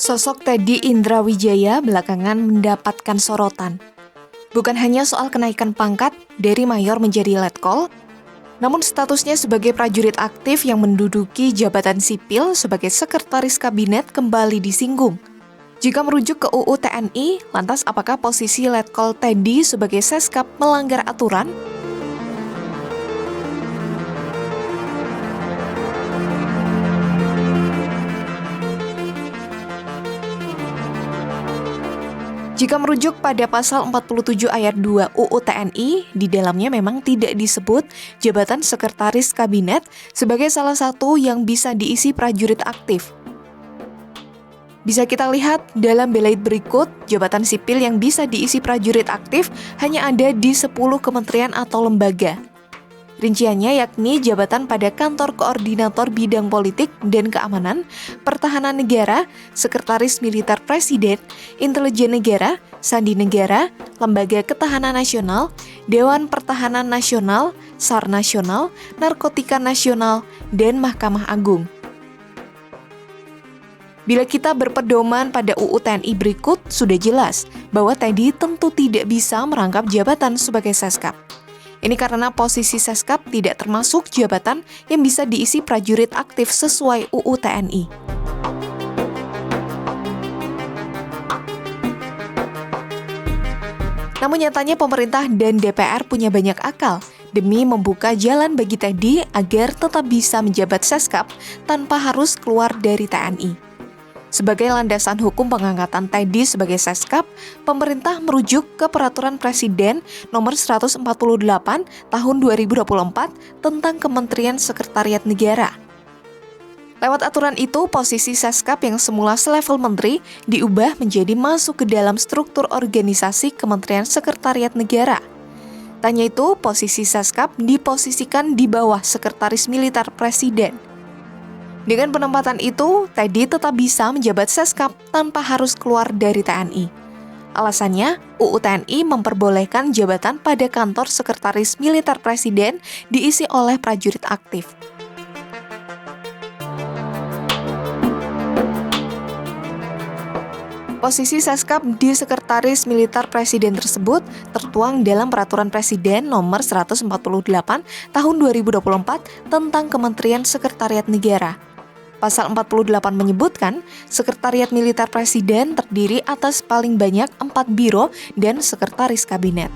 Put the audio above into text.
Sosok Teddy Indrawijaya belakangan mendapatkan sorotan. Bukan hanya soal kenaikan pangkat dari mayor menjadi letkol, namun statusnya sebagai prajurit aktif yang menduduki jabatan sipil sebagai sekretaris kabinet kembali disinggung. Jika merujuk ke UU TNI, lantas apakah posisi letkol Teddy sebagai Seskap melanggar aturan? Jika merujuk pada pasal 47 ayat 2 UU TNI, di dalamnya memang tidak disebut jabatan sekretaris kabinet sebagai salah satu yang bisa diisi prajurit aktif. Bisa kita lihat dalam belait berikut, jabatan sipil yang bisa diisi prajurit aktif hanya ada di 10 kementerian atau lembaga. Rinciannya yakni jabatan pada Kantor Koordinator Bidang Politik dan Keamanan, Pertahanan Negara, Sekretaris Militer Presiden, Intelijen Negara, Sandi Negara, Lembaga Ketahanan Nasional, Dewan Pertahanan Nasional, SAR Nasional, Narkotika Nasional, dan Mahkamah Agung. Bila kita berpedoman pada UU TNI berikut, sudah jelas bahwa Teddy tentu tidak bisa merangkap jabatan sebagai Seskap. Ini karena posisi Seskap tidak termasuk jabatan yang bisa diisi prajurit aktif sesuai UU TNI. Namun nyatanya pemerintah dan DPR punya banyak akal demi membuka jalan bagi Teddy agar tetap bisa menjabat Seskap tanpa harus keluar dari TNI. Sebagai landasan hukum pengangkatan Teddy sebagai Seskap, pemerintah merujuk ke Peraturan Presiden Nomor 148 Tahun 2024 tentang Kementerian Sekretariat Negara. Lewat aturan itu, posisi Seskap yang semula selevel menteri diubah menjadi masuk ke dalam struktur organisasi Kementerian Sekretariat Negara. Tanya itu, posisi Seskap diposisikan di bawah Sekretaris Militer Presiden. Dengan penempatan itu, Teddy tetap bisa menjabat Seskap tanpa harus keluar dari TNI. Alasannya, UU TNI memperbolehkan jabatan pada Kantor Sekretaris Militer Presiden diisi oleh prajurit aktif. Posisi Seskap di Sekretaris Militer Presiden tersebut tertuang dalam Peraturan Presiden Nomor 148 Tahun 2024 tentang Kementerian Sekretariat Negara. Pasal 48 menyebutkan, Sekretariat Militer Presiden terdiri atas paling banyak 4 biro dan sekretaris kabinet.